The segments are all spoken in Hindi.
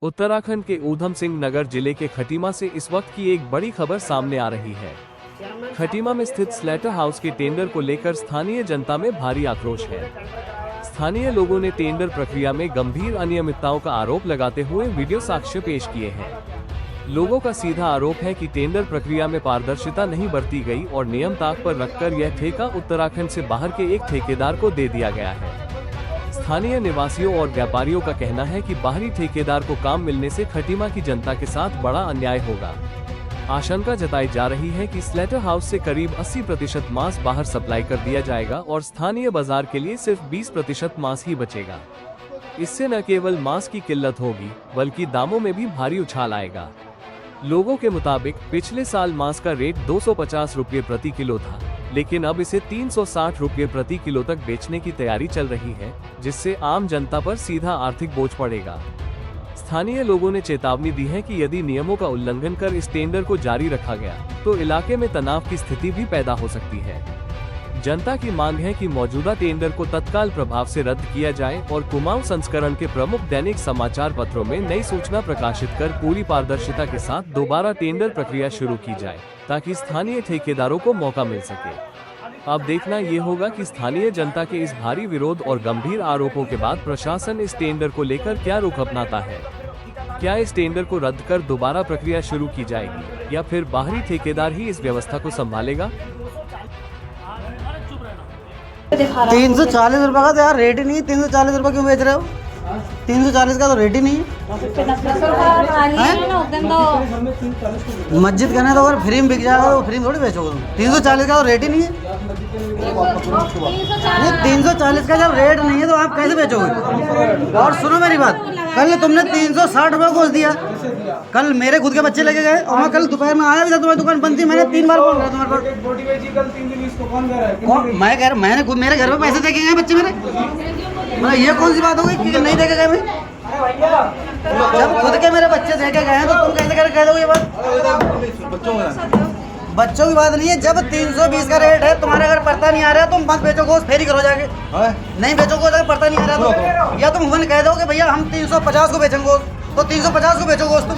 उत्तराखंड के ऊधम सिंह नगर जिले के खटीमा से इस वक्त की एक बड़ी खबर सामने आ रही है। खटीमा में स्थित स्लेटर हाउस के टेंडर को लेकर स्थानीय जनता में भारी आक्रोश है। स्थानीय लोगों ने टेंडर प्रक्रिया में गंभीर अनियमितताओं का आरोप लगाते हुए वीडियो साक्ष्य पेश किए हैं। लोगों का सीधा आरोप है कि टेंडर प्रक्रिया में पारदर्शिता नहीं बरती गई और नियम ताक पर रखकर यह ठेका उत्तराखंड से बाहर के एक ठेकेदार को दे दिया गया है। स्थानीय निवासियों और व्यापारियों का कहना है कि बाहरी ठेकेदार को काम मिलने से खटीमा की जनता के साथ बड़ा अन्याय होगा। आशंका जताई जा रही है कि स्लेटर हाउस से करीब 80% मांस बाहर सप्लाई कर दिया जाएगा और स्थानीय बाजार के लिए सिर्फ 20% मांस ही बचेगा। इससे न केवल मांस की किल्लत होगी बल्कि दामों में भी भारी उछाल आएगा। लोगों के मुताबिक पिछले साल मांस का रेट 250 रुपये प्रति किलो था, लेकिन अब इसे 360 रुपये प्रति किलो तक बेचने की तैयारी चल रही है, जिससे आम जनता पर सीधा आर्थिक बोझ पड़ेगा। स्थानीय लोगों ने चेतावनी दी है कि यदि नियमों का उल्लंघन कर इस टेंडर को जारी रखा गया तो इलाके में तनाव की स्थिति भी पैदा हो सकती है। जनता की मांग है कि मौजूदा टेंडर को तत्काल प्रभाव से रद्द किया जाए और कुमाऊं संस्करण के प्रमुख दैनिक समाचार पत्रों में नई सूचना प्रकाशित कर पूरी पारदर्शिता के साथ दोबारा टेंडर प्रक्रिया शुरू की जाए, ताकि स्थानीय ठेकेदारों को मौका मिल सके। अब देखना ये होगा कि स्थानीय जनता के इस भारी विरोध और गंभीर आरोपों के बाद प्रशासन इस टेंडर को लेकर क्या रुख अपनाता है। क्या इस टेंडर को रद्द कर दोबारा प्रक्रिया शुरू की जाएगी या फिर बाहरी ठेकेदार ही इस व्यवस्था को संभालेगा। 340 रुपये का तो यार रेट ही नहीं है। 340 रुपये क्यों बेच रहे हो? 340 का तो रेट ही नहीं है। मस्जिद कहने तो अगर फ्री में बिक जाएगा तो फ्री में थोड़ी बेचोगे तुम। 340 का तो रेट ही नहीं है। नहीं, 340 का जब रेट नहीं है तो आप कैसे बेचोगे? और सुनो मेरी बात, कल तुमने 360 रुपये घोष दिया। कल मेरे खुद के बच्चे लेके गए और मैं कल दोपहर में आया भी था, तुम्हारी दुकान बंद थी। मैंने 3 बार बोल रहा तुम्हारे पास। मैं कह रहा मैंने खुद मेरे घर में पैसे देखे गए बच्चे मेरे। मतलब ये कौन सी बात हो गई कि नहीं देखे गए? मैं जब खुद के मेरे बच्चे देखे गए हैं तो तुम कैसे कर कह दो ये बात? बच्चों की बात नहीं है। जब 320 का रेट है, तुम्हारे अगर पड़ता नहीं आ रहा तुम मत बेचो गोश्त, फेरी करो जाके। नहीं बेचो गोश्त अगर पड़ता नहीं आ रहा तो, या तुम कह दो कि भैया हम 350 को बेचेंगे गोश्त, तो 350 को बेचो गोश्त।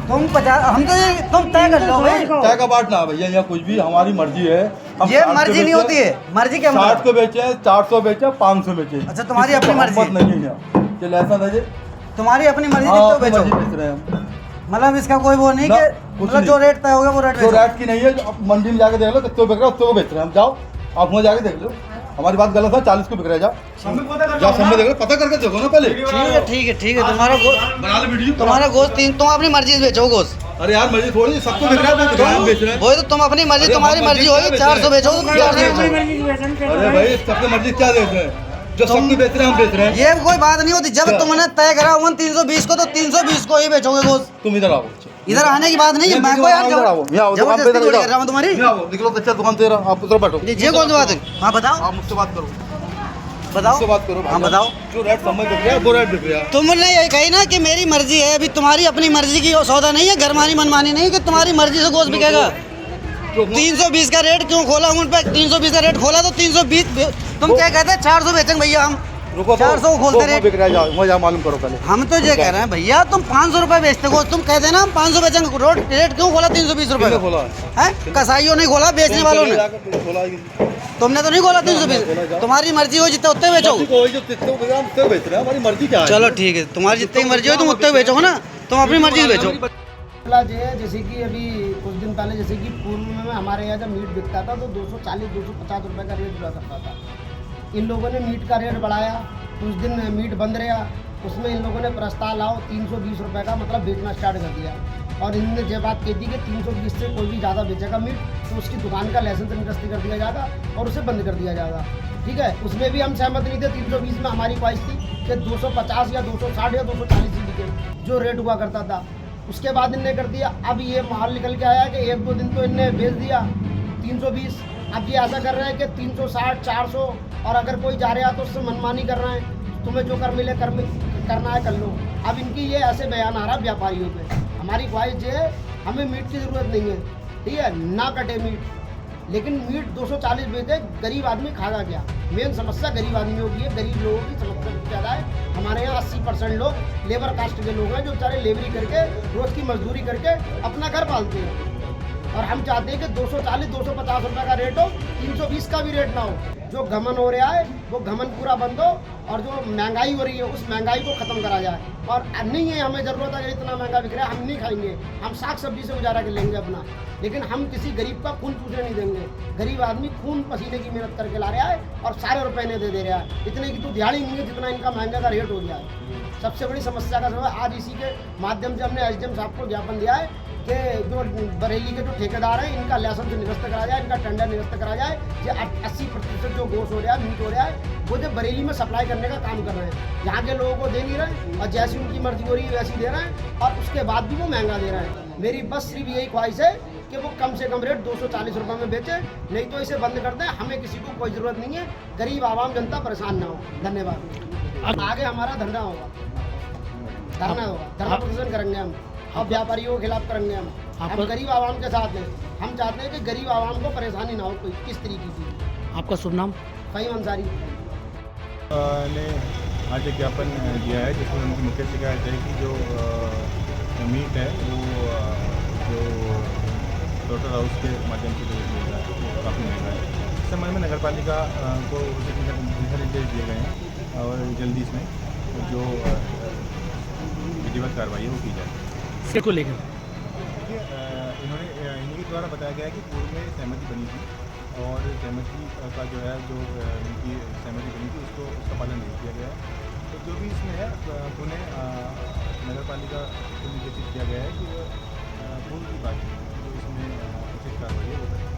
तुम 50 हम तो तुम तय कर लो भाई। तय का बात ना भैया, यहाँ कुछ भी हमारी मर्जी है। ये मर्जी नहीं होती है। मर्जी क्या? 60 को बेचे, 400 बेचे, 500 बेचे। अच्छा, तुम्हारी अपनी मर्जी नहीं है। चल ऐसा ना, तुम्हारी अपनी मर्जी तो बेचो। बेच रहे हैं। मतलब इसका कोई वो नहीं कि मतलब जो रेट तय होगा वो रेट। जो रेट की नहीं है, मंडी में जाके देख लो कितने बिक रहा है, उसको बेच रहे हैं हम। जाओ आप वहाँ जाके देख लो, हमारी बात गलत है। 40 को बिक रहा है। जाओ सामने देख लो, पता करके देखो ना पहले। ठीक है तुम्हारा गोश्त, तुम्हारा गोश्त तुम अपनी मर्जी से बेचो गोश्त। अरे यार मर्जी थोड़ी, सबको बिक रहा है, बेच रहे हैं। वही तो तुम अपनी मर्जी, तुम्हारी मर्जी होगी 400 बेचो तो 400 बेचो। अरे भाई सबकी मर्जी क्या देते हैं, जो सबकी बेच रहे हैं हम बेच रहे हैं। ये कोई बात नहीं होती। जब तुमने तय करा 320 को तो 320 को ही बेचोगे गोश्त। तुम इधर आओ। इधर आने की बात नहीं है। मैं कोई जबरदस्ती थोड़ी कर रहा हूं तुम्हारी। निकलो बच्चा दुकान तेरा, आप उधर बैठो। ये कौन सी बात है? हाँ बताओ, आप मुझसे बात करो। बताओ बात करो। हाँ बताओ, जो रेट समझ बिक रहा है वो रेट बिक रहा है। तुमने यही कही ना कि मेरी मर्जी है। अभी तुम्हारी अपनी मर्जी की सौदा नहीं है, घरमानी मनमानी नहीं कि तुम्हारी मर्जी से गोश्त बिकेगा। 320 का रेट क्यों खोला उन पे? 320 का रेट खोला तो 320 तुम क्या कहते हैं? 400 बेचेंगे भैया हम। 400 खोलते रेट बिक रहा है। मुझे मालूम करो पहले। हम तो ये कह रहे हैं भैया तुम 500 रुपए बेचते हो, तुम कहते हैं ना हम 500 बेचेंगे। रोड रेट क्यों खोला 320 रुपए खोला है? कसाईयों ने खोला, बेचने वालों ने। तुमने तो नहीं खोला 320। तुम्हारी मर्जी हो जितने उतने बेचो। हमारी मर्जी क्या है? चलो ठीक है, तुम्हारी जितनी मर्जी हो तुम उतने बेचो ना, तुम अपनी मर्जी से बेचो। जैसे कि अभी कुछ दिन पहले जैसे कि पूर्व में हमारे यहाँ जब मीट बिकता था तो 240-250 रुपये का रेट हुआ करता था। इन लोगों ने मीट का रेट बढ़ाया, कुछ दिन मीट बंद रहा, उसमें इन लोगों ने प्रस्ताव लाओ 320 रुपये का मतलब बेचना स्टार्ट कर दिया। और इनने ये बात कह दी कि 320 से कोई भी ज़्यादा बेचेगा मीट तो उसकी दुकान का लाइसेंस निरस्त कर दिया जाएगा और उसे बंद कर दिया जाएगा। ठीक है, उसमें भी हम सहमत नहीं थे। 320 में हमारी ख्वाहिश थी कि 250 या 260 या 240 ही बिके, जो रेट हुआ करता था। उसके बाद इनने कर दिया, अब ये माहौल निकल के आया कि 1-2 दिन तो इनने बेच दिया 320। अब ये ऐसा कर रहे हैं कि 360, 400 और अगर कोई जा रहा है तो उससे मनमानी कर रहे हैं। तुम्हें जो कर मिले करना है कर लो। अब इनकी ये ऐसे बयान आ रहा है व्यापारियों पे। हमारी ख्वाहिश ये है, हमें मीट की ज़रूरत नहीं है, ठीक है, ना कटे मीट, लेकिन मीट 240 बेचे, गरीब आदमी खाएगा क्या? मेन समस्या गरीब आदमियों की है, गरीब लोगों की समस्या ज़्यादा है। हमारे यहाँ 80% लोग लेबर कास्ट के लोग हैं, जो बेचारे लेबरी करके रोज़ की मजदूरी करके अपना घर पालते हैं। और हम चाहते हैं कि 240-250 रुपये का रेट हो, 320 का भी रेट ना हो। जो घमन हो रहा है वो घमन पूरा बंद हो, और जो महंगाई हो रही है उस महंगाई को ख़त्म करा जाए। और नहीं है हमें ज़रूरत है इतना महंगा बिक रहा है, हम नहीं खाएंगे, हम साग सब्जी से गुजारा कर लेंगे अपना, लेकिन हम किसी गरीब का खून चूसने नहीं देंगे। गरीब आदमी खून पसीने की मेहनत करके ला रहा है और सारे रुपये ने दे रहा है। इतने की तो दिहाड़ी नहीं है जितना इनका महंगा का रेट हो गया है। सबसे बड़ी समस्या का समय आज इसी के माध्यम से हमने एसडीएम साहब को ज्ञापन दिया है कि जो बरेली के जो ठेकेदार हैं इनका लाइसेंस निरस्त करा जाए, इनका टेंडर निरस्त करा जाए। जो 80% जो गोश्त हो रहा है, मीट हो रहा है, वो जो बरेली में सप्लाई करने का काम कर रहे हैं, यहाँ के लोगों को दे नहीं रहे, और जैसी उनकी मर्जी हो रही है वैसी दे रहे हैं, और उसके बाद भी वो महंगा दे रहे हैं। मेरी बस सिर्फ यही ख्वाहिश है कि वो कम से कम रेट 240 रुपये में बेचे, नहीं तो इसे बंद कर दें। हमें किसी को कोई ज़रूरत नहीं है, गरीब आवाम जनता परेशान ना हो। धन्यवाद। आगे हमारा धरना होगा, धरना प्रदर्शन करेंगे हम, अब व्यापारियों के खिलाफ करेंगे हम गरीब आवाम के साथ हैं। हम चाहते हैं कि गरीब आवाम को परेशानी ना हो कोई किस तरीके की। आपका शुभ नाम? फ़हीम अंसारी ने आज एक ज्ञापन दिया है जिसमें उनकी मुख्य शिकायत है कि जो मीट है वो जो स्लॉटर हाउस के माध्यम से जो मिल रहा है वो काफ़ी महंगा है। इस संबंध में नगरपालिका को दिशा निर्देश दिए गए हैं और जल्दी इसमें जो विधिवत कार्रवाई है वो की जाए। इसके को लेकर इन्होंने इनके द्वारा बताया गया है कि पूर्व में सहमति बनी थी और सहमति का जो है जो इनकी सहमति बनी थी उसका पालन नहीं किया गया है। तो जो भी इसमें है पुनः नगर पालिका को निर्देशित किया गया है कि वो पूर्व की बात जो इसमें उचित कार्रवाई है वो करें।